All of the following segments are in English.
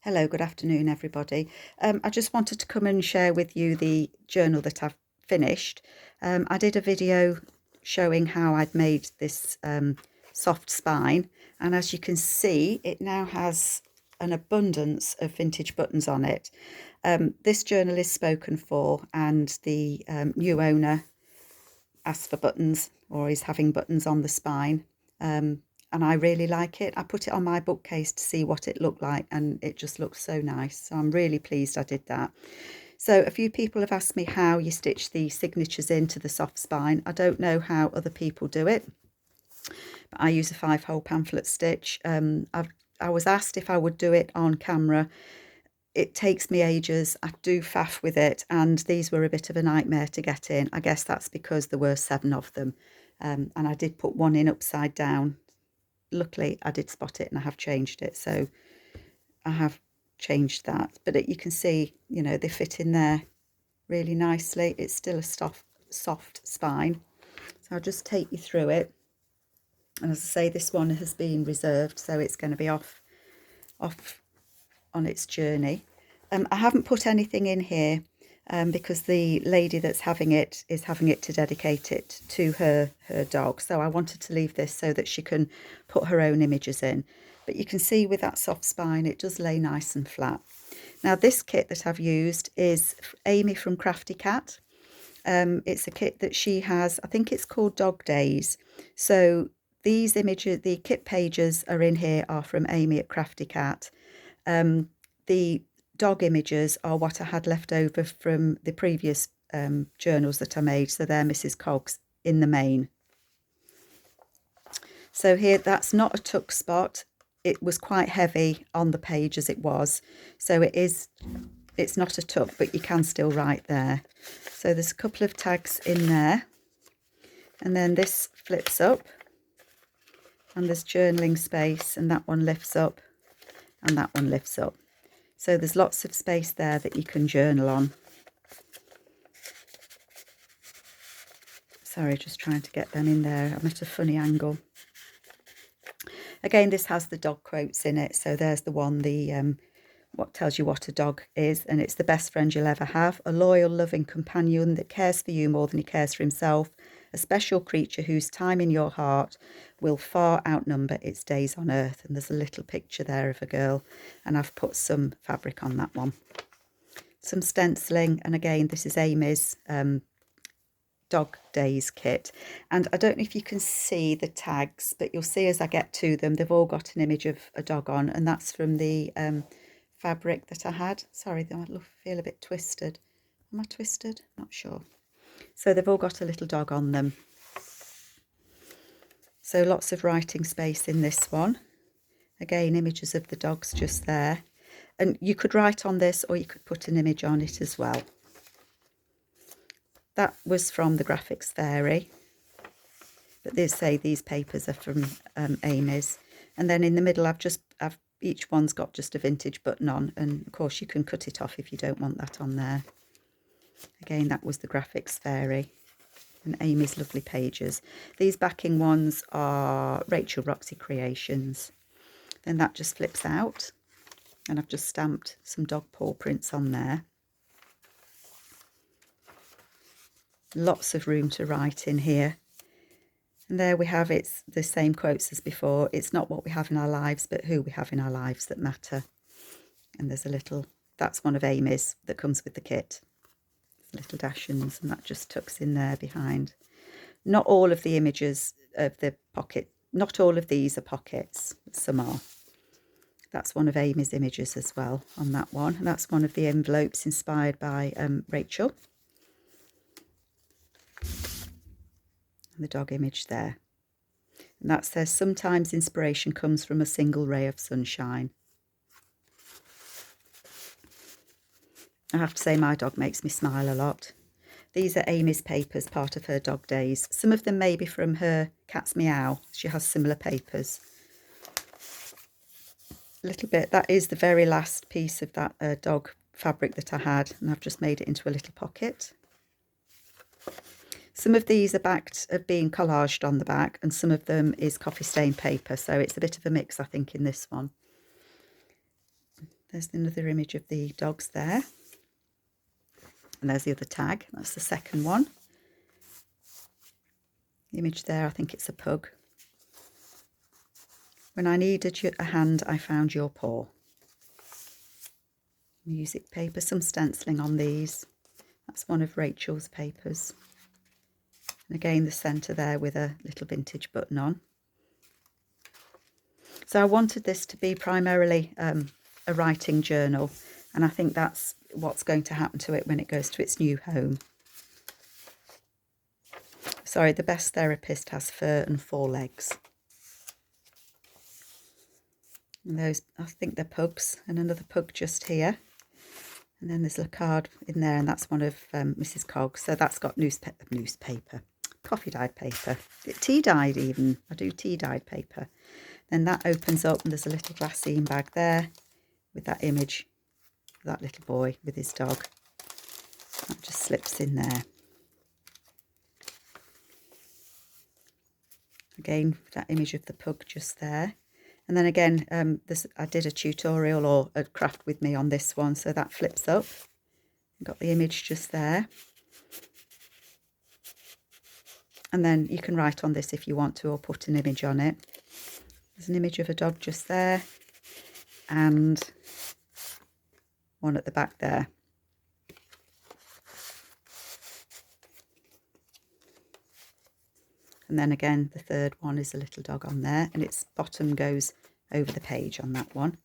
Hello, good afternoon, everybody. I just wanted to come and share with you the journal that I've finished. I did a video showing how I'd made this soft spine, and as you can see, it now has an abundance of vintage buttons on it. This journal is spoken for, and the new owner asked for buttons, or is having buttons on the spine. And I really like it. I put it on my bookcase to see what it looked like, and it just looks so nice. So I'm really pleased I did that. So a few people have asked me how you stitch the signatures into the soft spine. I don't know how other people do it, but I use a 5-hole pamphlet stitch. I was asked if I would do it on camera. It takes me ages. I do faff with it, and these were a bit of a nightmare to get in. I guess that's because there were 7 of them, and I did put one in upside down. Luckily I did spot it and I have changed it, so I have changed that. But you can see, you know, they fit in there really nicely. It's still a soft spine, so I'll just take you through it. And as I say, this one has been reserved, so it's going to be off on its journey. I haven't put anything in here because the lady that's having it is having it to dedicate it to her dog. So I wanted to leave this so that she can put her own images in. But you can see with that soft spine, it does lay nice and flat. Now this kit that I've used is Amy from Crafty Cat. It's a kit that she has, I think it's called Dog Days. So these images, the kit pages are in here, are from Amy at Crafty Cat. The dog images are what I had left over from the previous journals that I made, so they're Mrs Cogs in the main. So here, that's not a tuck spot. It was quite heavy on the page as it was, so it's not a tuck, but you can still write there. So there's a couple of tags in there, and then this flips up, and there's journaling space, and that one lifts up, and that one lifts up. So there's lots of space there that you can journal on. Sorry, just trying to get them in there. I'm at a funny angle. Again, this has the dog quotes in it. So there's the one, the what tells you what a dog is, and it's the best friend you'll ever have, a loyal, loving companion that cares for you more than he cares for himself, a special creature whose time in your heart will far outnumber its days on earth. And there's a little picture there of a girl, and I've put some fabric on that one. Some stenciling, and again, this is Amy's Dog Days kit. And I don't know if you can see the tags, but you'll see as I get to them, they've all got an image of a dog on, and that's from the fabric that I had. Sorry, I feel a bit twisted. Am I twisted? Not sure. So they've all got a little dog on them. So lots of writing space in this one. Again, images of the dogs just there. And you could write on this, or you could put an image on it as well. That was from the Graphics Fairy. But they say these papers are from Amy's. And then in the middle, each one's got just a vintage button on, and of course you can cut it off if you don't want that on there. Again, that was the Graphics Fairy and Amy's lovely pages. These backing ones are Rachel Roxy Creations. Then that just flips out, and I've just stamped some dog paw prints on there. Lots of room to write in here. And there we have, it's the same quotes as before. It's not what we have in our lives, but who we have in our lives that matter. And there's a little, that's one of Amy's that comes with the kit. Little dashings, and that just tucks in there behind. Not all of the images of the pocket, not all of these are pockets, some are. That's one of Amy's images as well on that one. And that's one of the envelopes inspired by Rachel. The dog image there, and that says sometimes inspiration comes from a single ray of sunshine. I have to say my dog makes me smile a lot. These are Amy's papers, part of her Dog Days. Some of them may be from her Cat's Meow. She has similar papers. A little bit, that is the very last piece of that dog fabric that I had, and I've just made it into a little pocket. Some of these are backed of being collaged on the back, and some of them is coffee stain paper, so it's a bit of a mix, I think, in this one. There's another image of the dogs there. And there's the other tag. That's the second one. The image there, I think it's a pug. When I needed a hand, I found your paw. Music paper, some stenciling on these. That's one of Rachel's papers. And again, the centre there with a little vintage button on. So I wanted this to be primarily a writing journal, and I think that's what's going to happen to it when it goes to its new home. Sorry, the best therapist has fur and 4 legs. And those, I think they're pugs, and another pug just here. And then there's a card in there, and that's one of Mrs Cogs. So that's got newspaper, coffee-dyed paper, tea-dyed even. I do tea-dyed paper. Then that opens up, and there's a little glassine bag there with that image of that little boy with his dog. That just slips in there. Again, that image of the pug just there. And then again, I did a tutorial or a craft with me on this one, so that flips up. Got the image just there. And then you can write on this if you want to, or put an image on it. There's an image of a dog just there, and one at the back there. And then again, the third one is a little dog on there, and its bottom goes over the page on that one.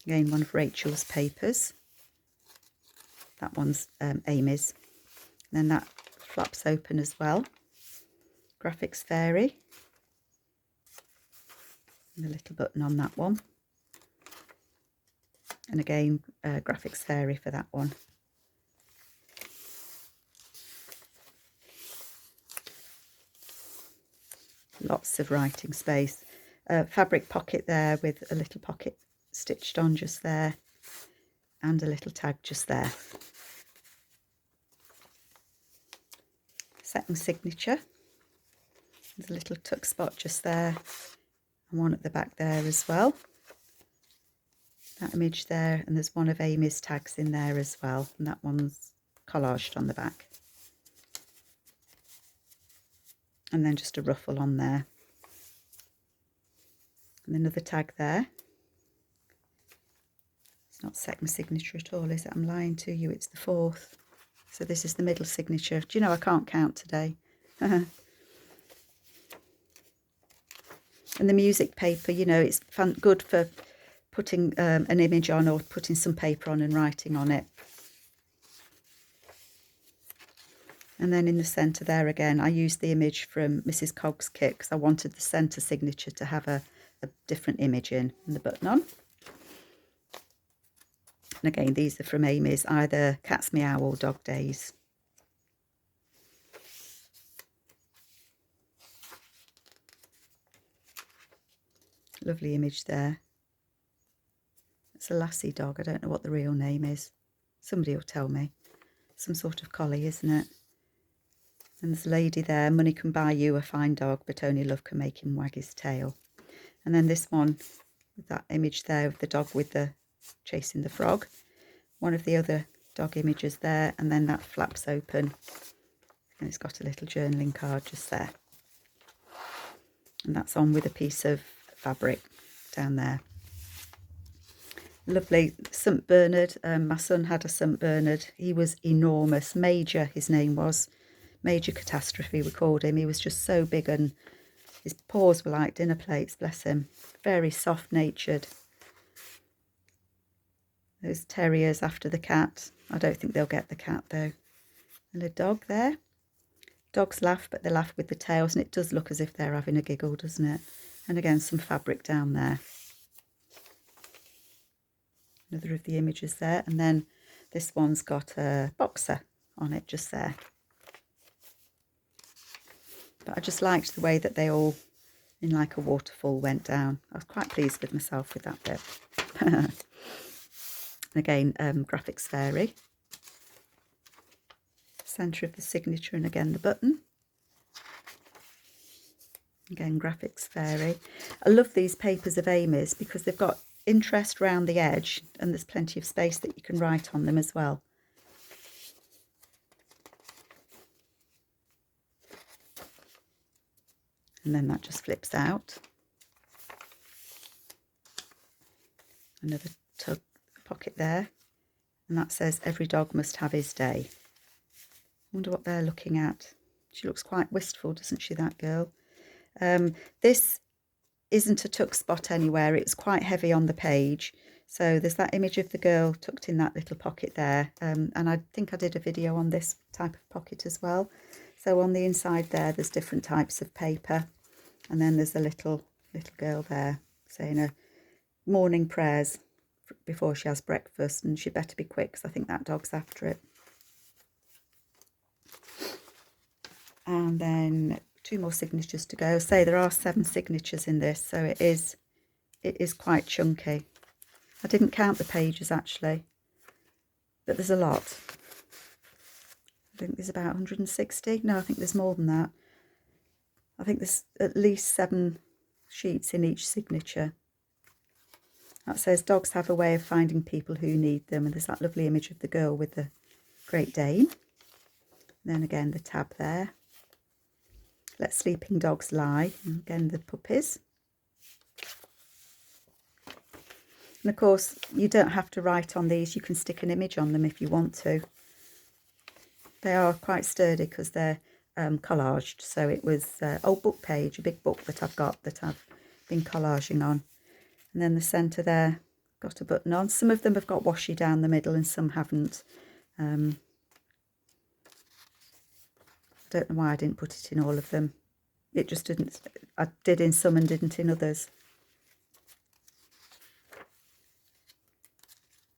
Again, one of Rachel's papers. That one's Amy's. And then that flaps open as well. Graphics Fairy. And a little button on that one. And again, Graphics Fairy for that one. Lots of writing space. Fabric pocket there with a little pocket stitched on just there, and a little tag just there. Second signature. There's a little tuck spot just there, and one at the back there as well. That image there, and there's one of Amy's tags in there as well, and that one's collaged on the back. And then just a ruffle on there. And another tag there. It's not second signature at all, is it? I'm lying to you, it's the 4th. So this is the middle signature. Do you know, I can't count today. And the music paper, you know, it's good for putting an image on, or putting some paper on and writing on it. And then in the centre there again, I used the image from Mrs Cogs' kit because I wanted the centre signature to have a different image in, and the button on. And again, these are from Amy's, either Cat's Meow or Dog Days. Lovely image there. It's a lassie dog. I don't know what the real name is. Somebody will tell me. Some sort of collie, isn't it? And there's a lady there. Money can buy you a fine dog, but only love can make him wag his tail. And then this one, with that image there of the dog with the chasing the frog. One of the other dog images there, and then that flaps open. And it's got a little journaling card just there. And that's on with a piece of fabric down there. Lovely. St Bernard. My son had a St Bernard. He was enormous. Major, his name was. Major Catastrophe, we called him. He was just so big, and his paws were like dinner plates, bless him. Very soft-natured. Those terriers after the cat. I don't think they'll get the cat, though. And a dog there. Dogs laugh, but they laugh with the tails, and it does look as if they're having a giggle, doesn't it? And again, some fabric down there. Another of the images there. And then this one's got a boxer on it just there. But I just liked the way that they all, in like a waterfall, went down. I was quite pleased with myself with that bit. Again, Graphics Fairy. Centre of the signature, and again the button. Again, Graphics Fairy. I love these papers of Amy's because they've got interest round the edge, and there's plenty of space that you can write on them as well. And then that just flips out. Another tug pocket there, and that says every dog must have his day. I wonder what they're looking at. She looks quite wistful, doesn't she, that girl? This isn't a tuck spot anywhere. It's quite heavy on the page. So there's that image of the girl tucked in that little pocket there. And I think I did a video on this type of pocket as well. So on the inside there, there's different types of paper. And then there's a little girl there saying her morning prayers before she has breakfast. And she better be quick, because I think that dog's after it. And then 2 more signatures to go. Say there are 7 signatures in this, so it is quite chunky. I didn't count the pages actually, but there's a lot. I think there's about 160. No, I think there's more than that. I think there's at least 7 sheets in each signature. That says dogs have a way of finding people who need them, and there's that lovely image of the girl with the Great Dane. And then again the tab there. Let sleeping dogs lie, and again the puppies. And of course you don't have to write on these, you can stick an image on them if you want to. They are quite sturdy because they're collaged, so it was old book page, a big book that I've got that I've been collaging on. And then the centre there got a button on. Some of them have got washi down the middle and some haven't. I don't know why I didn't put it in all of them. It just didn't. I did in some and didn't in others.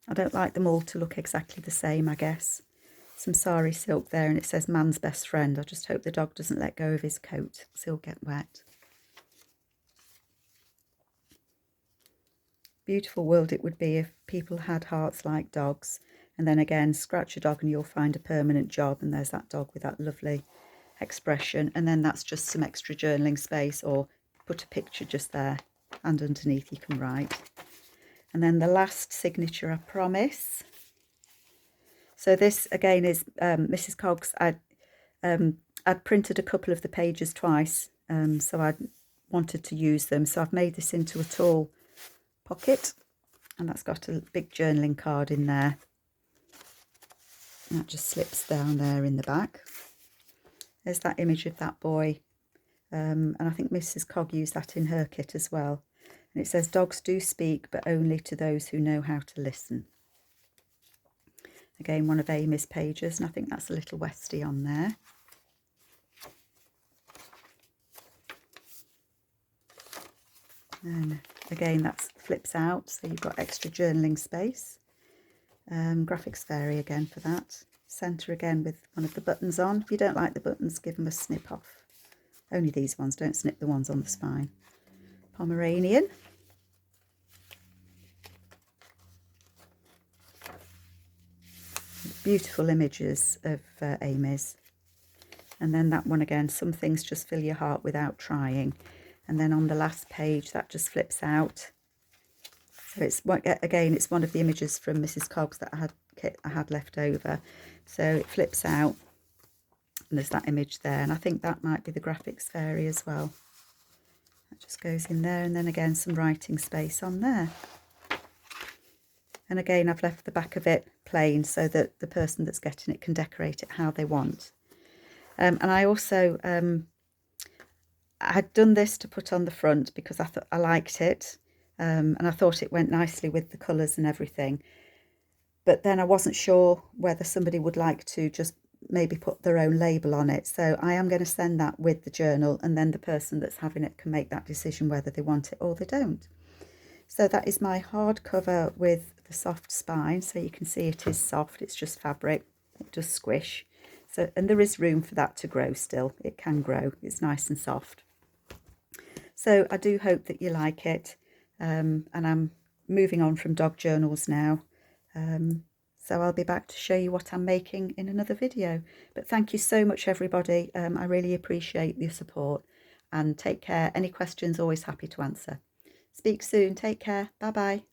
I don't like them all to look exactly the same, I guess. Some sari silk there, and it says man's best friend. I just hope the dog doesn't let go of his coat, because he'll get wet. Beautiful world it would be if people had hearts like dogs. And then again, scratch a dog and you'll find a permanent job. And there's that dog with that lovely expression. And then that's just some extra journaling space, or put a picture just there. And underneath you can write. And then the last signature, I promise. So this again is Mrs Cogs. I'd printed a couple of the pages twice. So I wanted to use them. So I've made this into a tall pocket. And that's got a big journaling card in there. That just slips down there in the back. There's that image of that boy. And I think Mrs Cog used that in her kit as well. And it says, dogs do speak, but only to those who know how to listen. Again, one of Amy's pages, and I think that's a little Westie on there. And again, that flips out, so you've got extra journaling space. Graphics Fairy again for that. Centre again with one of the buttons on. If you don't like the buttons, give them a snip off. Only these ones, don't snip the ones on the spine. Pomeranian. Beautiful images of Amy's. And then that one again, some things just fill your heart without trying. And then on the last page, that just flips out. So it's, again, it's one of the images from Mrs Cogs that I had left over. So it flips out, and there's that image there. And I think that might be the Graphics Fairy as well. That just goes in there, and then again some writing space on there. And again, I've left the back of it plain so that the person that's getting it can decorate it how they want. And I also, I had done this to put on the front because I thought I liked it. And I thought it went nicely with the colours and everything. But then I wasn't sure whether somebody would like to just maybe put their own label on it. So I am going to send that with the journal, and then the person that's having it can make that decision whether they want it or they don't. So that is my hardcover with the soft spine. So you can see it is soft. It's just fabric. It does squish. So, and there is room for that to grow still. It can grow. It's nice and soft. So I do hope that you like it. And I'm moving on from dog journals now. So I'll be back to show you what I'm making in another video. But thank you so much, everybody. I really appreciate your support, and take care. Any questions, always happy to answer. Speak soon. Take care. Bye bye.